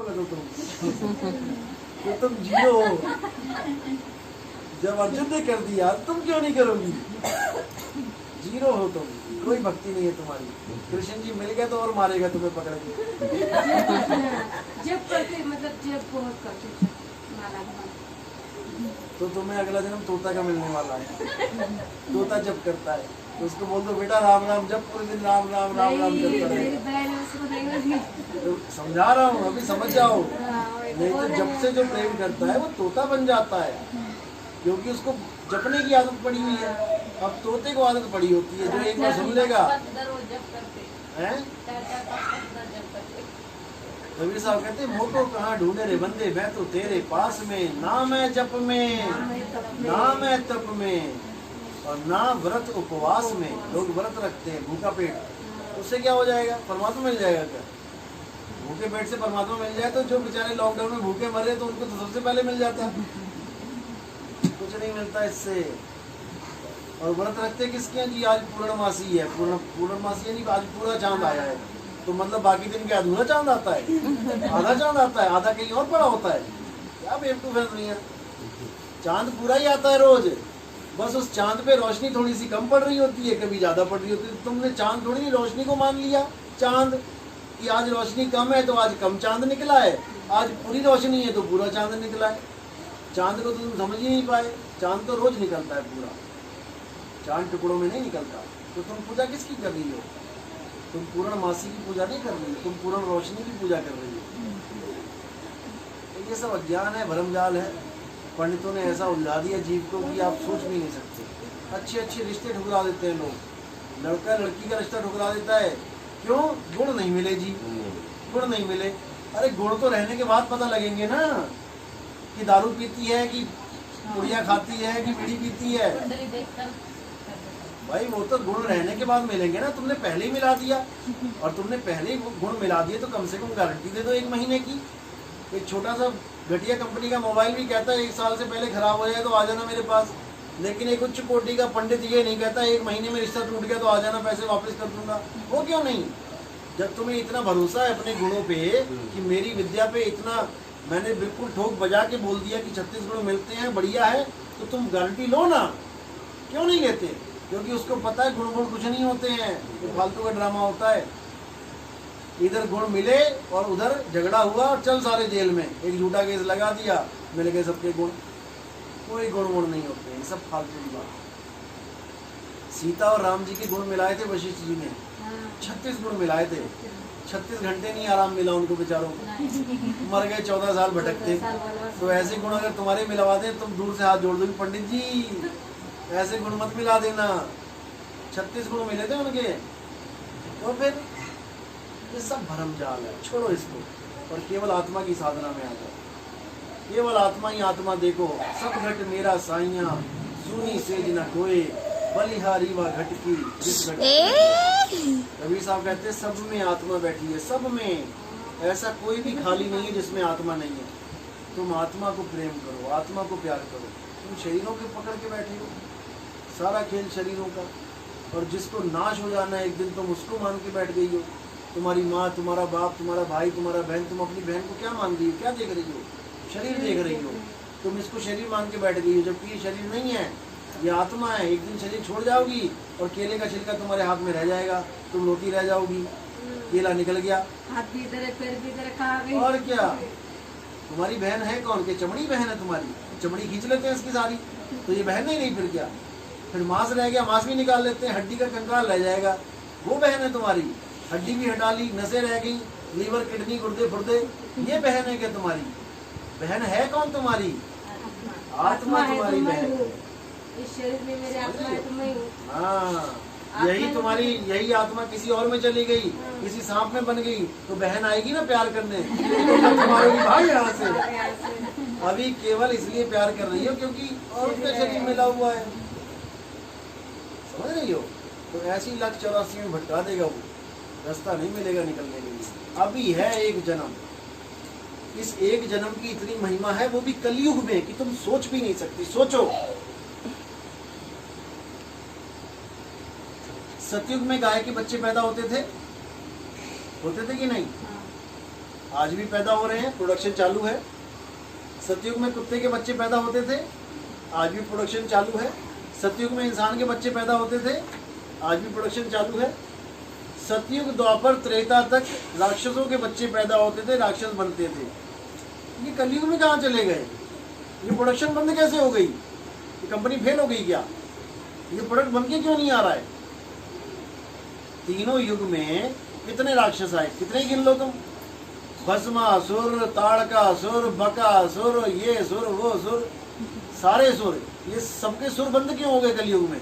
लगो तुम। तो तुम जीरो हो। जब अर्जुन ने कर दिया तुम क्यों नहीं करोगी? जीरो हो तुम, कोई भक्ति नहीं है तुम्हारी। कृष्ण जी मिल गए तो और मारेगा तुम्हें पकड़ के। जब करते मतलब जब बहुत करते माला तो तुम्हें अगला जन्म तोता का मिलने वाला है। तोता जब करता है तो उसको बोल दो बेटा राम राम, जब पूरे दिन राम राम राम राम करता रहेगा। तो समझा रहा हूँ, अभी समझ जाओ। नहीं तो जब से जो प्रेम करता है वो तोता बन जाता है, क्योंकि उसको जपने की आदत पड़ी हुई है। अब तोते को आदत पड़ी होती है, जो एक बार सुन लेगा। हैं? कबीर साहब कहते मोह को कहाँ ढूंढे रे बंदे, मैं तो तेरे पास में, ना मैं जप में, ना मैं तप में, और ना व्रत उपवास में। लोग व्रत रखते हैं भूखा पेट, उससे क्या हो जाएगा? परमात्मा मिल जाएगा क्या? भूखे पेट से परमात्मा मिल जाए तो जो बेचारे लॉकडाउन में भूखे मरे तो उनको तो सबसे पहले मिल जाता। कुछ नहीं मिलता इससे। और व्रत रखते किसके हैं जी? आज पूर्णमासी है, पूर्णमासी यानी आज पूरा चांद आया है, तो मतलब बाकी दिन क्या अधूरा चांद आता है? आधा चांद आता है, आधा कहीं और पड़ा होता है। क्या बेवकूफ है दुनिया। चांद पूरा ही आता है रोज, बस उस चांद पे रोशनी थोड़ी सी कम पड़ रही होती है, कभी ज्यादा पड़ रही होती है। तुमने चांद थोड़ी नहीं रोशनी को मान लिया। चांद कि आज रोशनी कम है तो आज कम चांद निकला है, आज पूरी रोशनी है तो पूरा चांद निकला है। चांद को तो तुम समझ ही नहीं पाए। चांद तो रोज निकलता है पूरा, चांद टुकड़ों में नहीं निकलता। तो तुम पूजा किसकी कर रही हो? तुम पूर्णमासी की पूजा नहीं कर रही हो, तुम पूर्ण रोशनी की पूजा कर रही हो। तो ये सब अज्ञान है, भरमजाल है। पंडितों ने ऐसा उलझा दिया जीव को कि आप सोच भी नहीं सकते। अच्छे अच्छे रिश्ते ठुकरा देते हैं लोग। लड़का लड़की का रिश्ता ठुकरा देता है, क्यों? गुण नहीं मिले जी, गुण नहीं मिले। अरे गुण तो रहने के बाद पता लगेंगे ना, कि दारू पीती है कि पुड़िया खाती है कि बीड़ी पीती है। भाई वो तो गुण रहने के बाद मिलेंगे ना। तुमने पहले ही मिला दिया, और तुमने पहले ही गुण मिला दिए तो कम से कम गारंटी दे दो 1 महीने की। एक छोटा सा घटिया कंपनी का मोबाइल भी कहता है 1 साल से पहले खराब हो जाए तो आ जाना मेरे पास, लेकिन एक उच्च कोटि का पंडित ये नहीं कहता 1 महीने में रिश्ता टूट गया तो आ जाना, पैसे वापस कर दूंगा। वो क्यों नहीं? जब तुम्हें इतना भरोसा है अपने गुणों पे कि मेरी विद्या पे इतना मैंने बिल्कुल ठोक बजा के बोल दिया कि 36 गुण मिलते हैं, बढ़िया है, तो तुम गारंटी लो ना। क्यों नहीं लेते? क्योंकि उसको पता है गुण गुण कुछ नहीं होते हैं, तो फालतू का ड्रामा होता है। इधर गुण मिले और उधर झगड़ा हुआ और चल सारे जेल में, एक झूठा केस लगा दिया, मिल गए सबके गुण। कोई गुण गुण नहीं होते हैं, सब फालतू की बात। सीता और राम जी के गुण मिलाए थे वशिष्ठ जी ने, 36 गुण मिलाए थे। 36 घंटे नहीं आराम मिला उनको बेचारों को, मर गए 14 साल भटकते। तो ऐसे गुण अगर तुम्हारे मिलवा दें, तुम दूर से हाथ जोड़ दोगे, पंडित जी ऐसे गुण मत मिला देना। 36 गुण मिले थे उनके। तो फिर ये सब भरमजाल है, छोड़ो इसको और केवल आत्मा की साधना में आ जाओ। केवल आत्मा ही आत्मा देखो। सब घट मेरा साइया, सुनी सेज न कोई, बलिहारी व घट की जिस घट। कबीर साहब कहते हैं सब में आत्मा बैठी है, सब में। ऐसा कोई भी खाली नहीं है जिसमें आत्मा नहीं है। तुम आत्मा को प्रेम करो, आत्मा को प्यार करो। तुम शरीरों के पकड़ के बैठे हो, सारा खेल शरीरों का। और जिसको नाश हो जाना है एक दिन, तुम उसको मान के बैठ गई हो। तुम्हारी माँ, तुम्हारा बाप, तुम्हारा भाई, तुम्हारा बहन, तुम अपनी बहन को क्या मान रही हो? क्या देख रही हो? शरीर देख रही हो। तुम इसको शरीर मान के बैठ गई हो, जबकि ये शरीर नहीं है, ये आत्मा है। एक दिन शरीर छोड़ जाओगी और केले का छिलका तुम्हारे हाथ में रह जाएगा, तुम रोटी रह जाओगी, केला निकल गया, हाथ भी इधर है, पैर भी इधर है, कहाँ गई? और क्या? तुम्हारी बहन है कौन? के चमड़ी बहन है तुम्हारी, चमड़ी खींच लेते हैं इसकी सारी, तो ये बहन नहीं फिर क्या? फिर मांस रह गया, मांस भी निकाल लेते हैं, हड्डी का कंकाल रह जाएगा, वो बहन है तुम्हारी। हड्डी भी हटा ली, नसें रह गई, लीवर, किडनी, गुर्दे फुर्दे, ये बहन है क्या तुम्हारी? बहन है कौन तुम्हारी? आत्मा तुम्हारी बहन है। इस शरीर में मेरे आत्मा है तो मैं हूँ। हाँ, यही तुम्हारी, यही आत्मा किसी और में चली गई, किसी सांप में बन गई, तो बहन आएगी ना प्यार करने, तुम्हारी भाई यहाँ से। अभी केवल इसलिए प्यार कर रही हो क्योंकि और उसका शरीर मिला हुआ है, समझ रही हो? तो ऐसी 1,84 में भटका देगा वो, रास्ता नहीं मिलेगा निकलने के लिए। अभी है एक जन्म, इस एक जन्म की इतनी महिमा है, वो भी कलयुग में, कि तुम सोच भी नहीं सकती। सोचो, सतयुग में गाय के बच्चे पैदा होते थे कि नहीं? आज भी पैदा हो रहे हैं, प्रोडक्शन चालू है। सतयुग में कुत्ते के बच्चे पैदा होते थे, आज भी प्रोडक्शन चालू है। सतयुग में इंसान के बच्चे पैदा होते थे, आज भी प्रोडक्शन चालू है। सतयुग द्वापर त्रेता तक राक्षसों के बच्चे पैदा होते थे, राक्षस बनते थे। ये कलयुग में कहाँ चले गए? ये प्रोडक्शन बंद कैसे हो गई? ये कंपनी फेल हो गई क्या? ये प्रोडक्ट बन के क्यों नहीं आ रहा है? तीनों युग में कितने राक्षस आए, कितने गिन लो तुम? भस्मासुर, ताड़कासुर, बकासुर, ये सुर वो सुर, सारे सुर, ये सबके सुर बंद क्यों हो गए कलयुग में?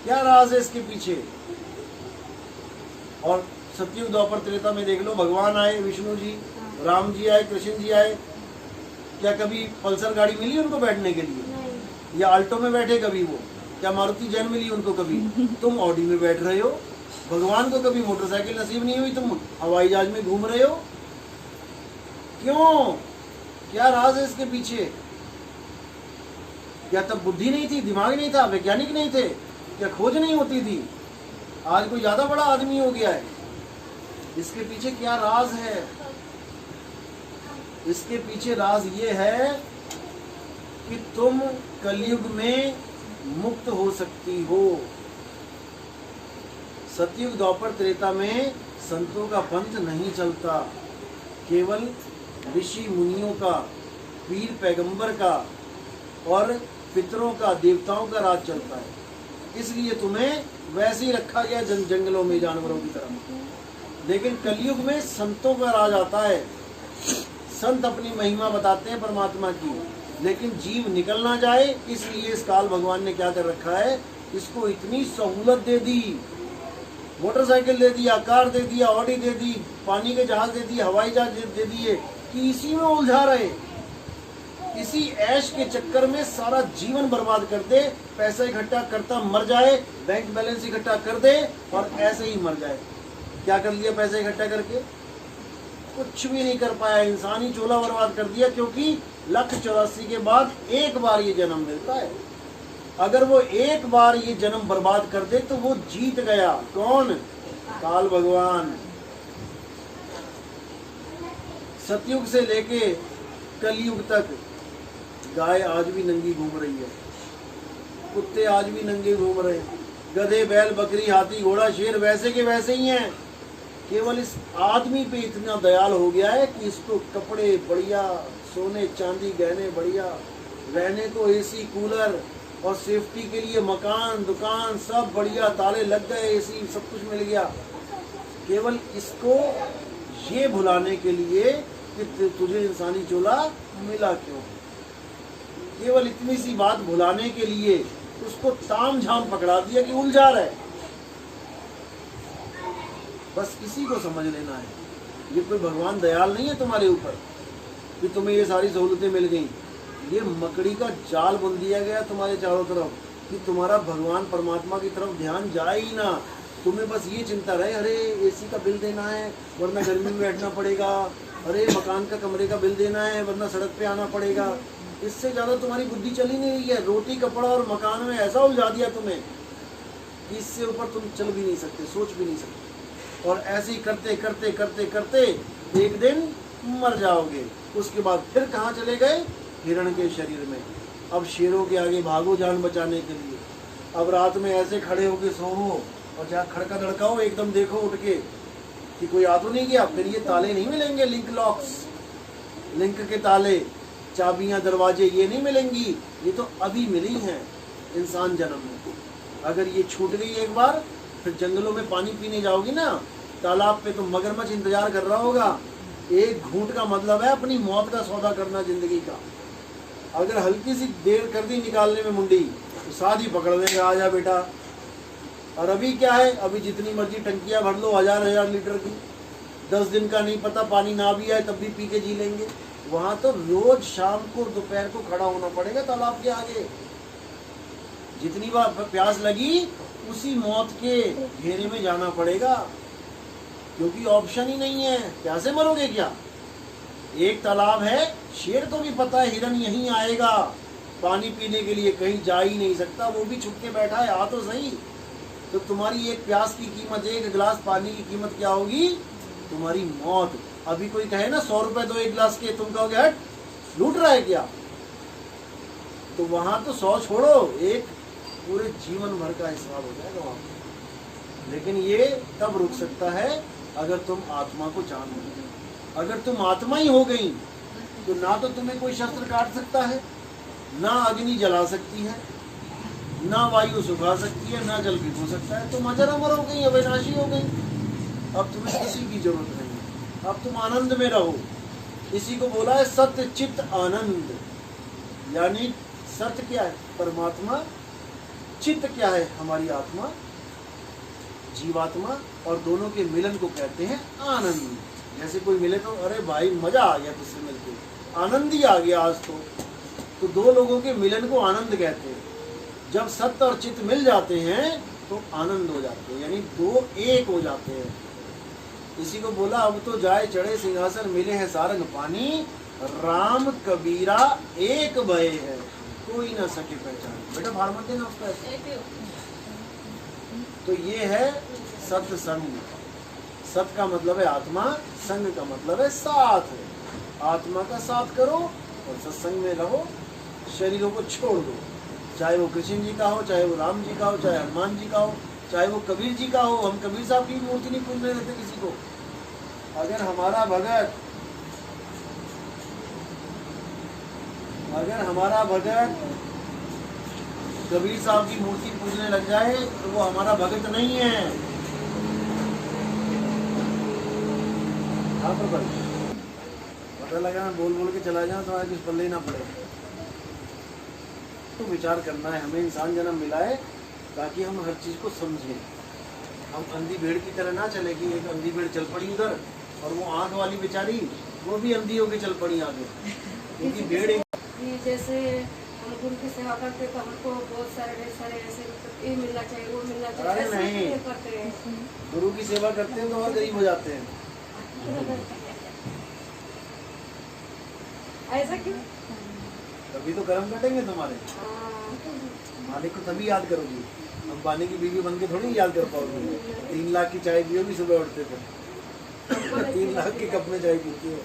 क्या राज है इसके पीछे? और सतयुग द्वापर त्रेता में देख लो, भगवान आए, विष्णु जी, राम जी आए, कृष्ण जी आए, क्या कभी पल्सर गाड़ी मिली उनको बैठने के लिए? या आल्टो में बैठे कभी वो? क्या मारुति जैन मिली उनको कभी? तुम ऑडी में बैठ रहे हो। भगवान को कभी मोटरसाइकिल नसीब नहीं हुई, तुम हवाई जहाज में घूम रहे हो। क्यों? क्या राज है इसके पीछे? क्या तब बुद्धि नहीं थी, दिमाग नहीं था, वैज्ञानिक नहीं थे? क्या खोज नहीं होती थी? आज कोई ज्यादा बड़ा आदमी हो गया है? इसके पीछे क्या राज है? इसके पीछे राज ये है कि तुम कलयुग में मुक्त हो सकती हो। सतयुग द्वापर त्रेता में संतों का पंथ नहीं चलता, केवल ऋषि मुनियों का, पीर पैगंबर का और पितरों का, देवताओं का राज चलता है। इसलिए तुम्हें वैसे ही रखा गया जंगलों में जानवरों की तरह। लेकिन कलयुग में संतों का राज आता है। संत अपनी महिमा बताते हैं परमात्मा की, लेकिन जीव निकल ना जाए इसलिए इस काल भगवान ने क्या कर रखा है, इसको इतनी सहूलत दे दी, मोटरसाइकिल दे दिया, कार दे दिया, ऑडी दे दी, पानी के जहाज दे दिए, हवाई जहाज दे दिए, कि इसी में उलझा रहे। इसी ऐश के चक्कर में सारा जीवन बर्बाद कर दे, पैसा इकट्ठा करता मर जाए, बैंक बैलेंस इकट्ठा कर दे और ऐसे ही मर जाए। क्या कर लिया पैसा इकट्ठा करके? कुछ भी नहीं कर पाया, इंसानी चोला बर्बाद कर दिया। क्योंकि 1,84,000 के बाद एक बार ये जन्म मिलता है। अगर वो एक बार ये जन्म बर्बाद कर दे तो वो जीत गया। कौन? काल भगवान। सतयुग से लेके कलयुग तक गाय आज भी नंगी घूम रही है, कुत्ते आज भी नंगे घूम रहे हैं, गधे, बैल, बकरी, हाथी, घोड़ा, शेर वैसे के वैसे ही हैं। केवल इस आदमी पे इतना दयाल हो गया है कि इसको कपड़े बढ़िया, सोने चांदी गहने बढ़िया, रहने को एसी, कूलर और सेफ्टी के लिए मकान, दुकान सब बढ़िया, ताले लग गए, एसी सब कुछ मिल गया। केवल इसको ये भुलाने के लिए कि तुझे इंसानी चोला मिला क्यों। केवल इतनी सी बात भुलाने के लिए उसको ताम झाम पकड़ा दिया कि उलझा रहे। बस इसी को समझ लेना है। ये कोई भगवान दयाल नहीं है तुम्हारे ऊपर कि तुम्हें ये सारी सहूलतें मिल गई। ये मकड़ी का जाल बुन दिया गया तुम्हारे चारों तरफ कि तुम्हारा भगवान परमात्मा की तरफ ध्यान जाए ही ना। तुम्हें बस ये चिंता रहे, अरे एसी का बिल देना है वरना गर्मी में बैठना पड़ेगा, अरे मकान का कमरे का बिल देना है वरना सड़क पे आना पड़ेगा। इससे ज़्यादा तुम्हारी बुद्धि चली नहीं रही है। रोटी, कपड़ा और मकान में ऐसा उलझा दिया तुम्हें कि इससे ऊपर तुम चल भी नहीं सकते, सोच भी नहीं सकते। और ऐसे ही करते करते करते करते एक दिन मर जाओगे। उसके बाद फिर कहाँ चले गए? हिरण के शरीर में। अब शेरों के आगे भागो जान बचाने के लिए। अब रात में ऐसे खड़े होके सोवो और जहाँ खड़का धड़काओ एकदम देखो उठ के कि कोई आ तो नहीं गया। फिर ये ताले नहीं मिलेंगे, लिंक लॉक्स, लिंक के ताले, चाबियां, दरवाजे ये नहीं मिलेंगी। ये तो अभी मिली हैं इंसान जन्म में। अगर ये छूट गई एक बार, फिर जंगलों में पानी पीने जाओगी ना, तालाब पे तो मगरमच्छ इंतजार कर रहा होगा। एक घूंट का मतलब है अपनी मौत का सौदा करना जिंदगी का। अगर हल्की सी देर कर दी निकालने में मुंडी तो साथ ही पकड़ लेगा, आजा बेटा। और अभी क्या है, अभी जितनी मर्जी टंकियां भर लो 1000 लीटर की, 10 दिन का नहीं पता पानी ना भी आए तब भी पी के जी लेंगे। वहां तो रोज शाम को दोपहर को खड़ा होना पड़ेगा तालाब के आगे। जितनी बार प्यास लगी उसी मौत के घेरे में जाना पड़ेगा, क्योंकि ऑप्शन ही नहीं है। प्यासे मरोगे क्या? एक तालाब है, शेर को भी पता है हिरन यहीं आएगा पानी पीने के लिए, कहीं जा ही नहीं सकता, वो भी छुप के बैठा है, आ तो सही। तो तुम्हारी एक प्यास की कीमत, एक गिलास पानी की कीमत क्या होगी? तुम्हारी मौत। अभी कोई कहे ना 100 रुपए दो एक गिलास के, तुम कहोगे हट लूट रहा है क्या? तो वहां तो 100 छोड़ो, एक पूरे जीवन भर का हिसाब हो जाएगा वहां पर। लेकिन ये तब रुक सकता है अगर तुम आत्मा को जान लो। अगर तुम आत्मा ही हो गई तो ना तो तुम्हें कोई शस्त्र काट सकता है, ना अग्नि जला सकती है, ना वायु सुखा सकती है, ना जल भिगो सकता है। तुम अजर अमर हो गई, अविनाशी हो गई। अब तुम्हें किसी की जरूरत नहीं, अब तुम आनंद में रहो। इसी को बोला है सत्य चित्त आनंद। यानी सत्य क्या है? परमात्मा। चित्त क्या है? हमारी आत्मा, जीवात्मा, और दोनों के मिलन को कहते हैं आनंद। जैसे कोई मिले तो अरे भाई मजा आ गया तुझसे मिलके, आनंद ही आ गया आज तो दो लोगों के मिलन को आनंद कहते हैं। जब सत्य और चित्त मिल जाते हैं तो आनंद हो जाते हैं, यानी दो एक हो जाते हैं। इसी को बोला अब तो जाए चढ़े सिंहासन, मिले हैं सारंग पानी, राम कबीरा एक भय है, कोई ना सके पहचान। बेटा भाड़ मत देना उसका। तो ये है सत्संग। सत का मतलब है आत्मा, संग का मतलब है साथ। आत्मा का साथ करो और सत्संग में रहो, शरीरों को छोड़ दो। चाहे वो कृष्ण जी का हो, चाहे वो राम जी का हो, चाहे हनुमान जी का हो, चाहे वो कबीर जी का हो। हम कबीर साहब की मूर्ति नहीं पूजने देते किसी को। अगर हमारा भगत कबीर साहब की मूर्ति पूजने लग जाए तो वो हमारा भगत नहीं है। हाँ पर पता लगा मैं बोल बोल के चला जाऊँ तो कुछ पल्ले ही ना पड़े। तो विचार करना है, हमें इंसान जन्म मिला है ताकि हम हर चीज़ को समझें। हम अंधी भेड़ की तरह ना चले कि एक अंधी भेड़ चल पड़ी उधर और वो आँख वाली बेचारी वो भी अंधी होके चल पड़ी आगे, क्योंकि भेड़ एक। जैसे हम गुरु की सेवा करते तो हमको बहुत सारे ढेर सारे ऐसे मतलब ये मिलना चाहिए, वो मिलना चाहिए। अरे नहीं, करते हैं गुरु की सेवा करते हैं तो और गरीब हो जाते हैं। ऐसा क्यों? तभी तो कर्म कटेंगे तुम्हारे। मालिक को तभी याद करोगी। अंबानी की बीवी बन के थोड़ी याद कर पाओगे। 3 लाख की चाय पियोगी सुबह उठते थे, 3 लाख के कप में चाय पीती हो।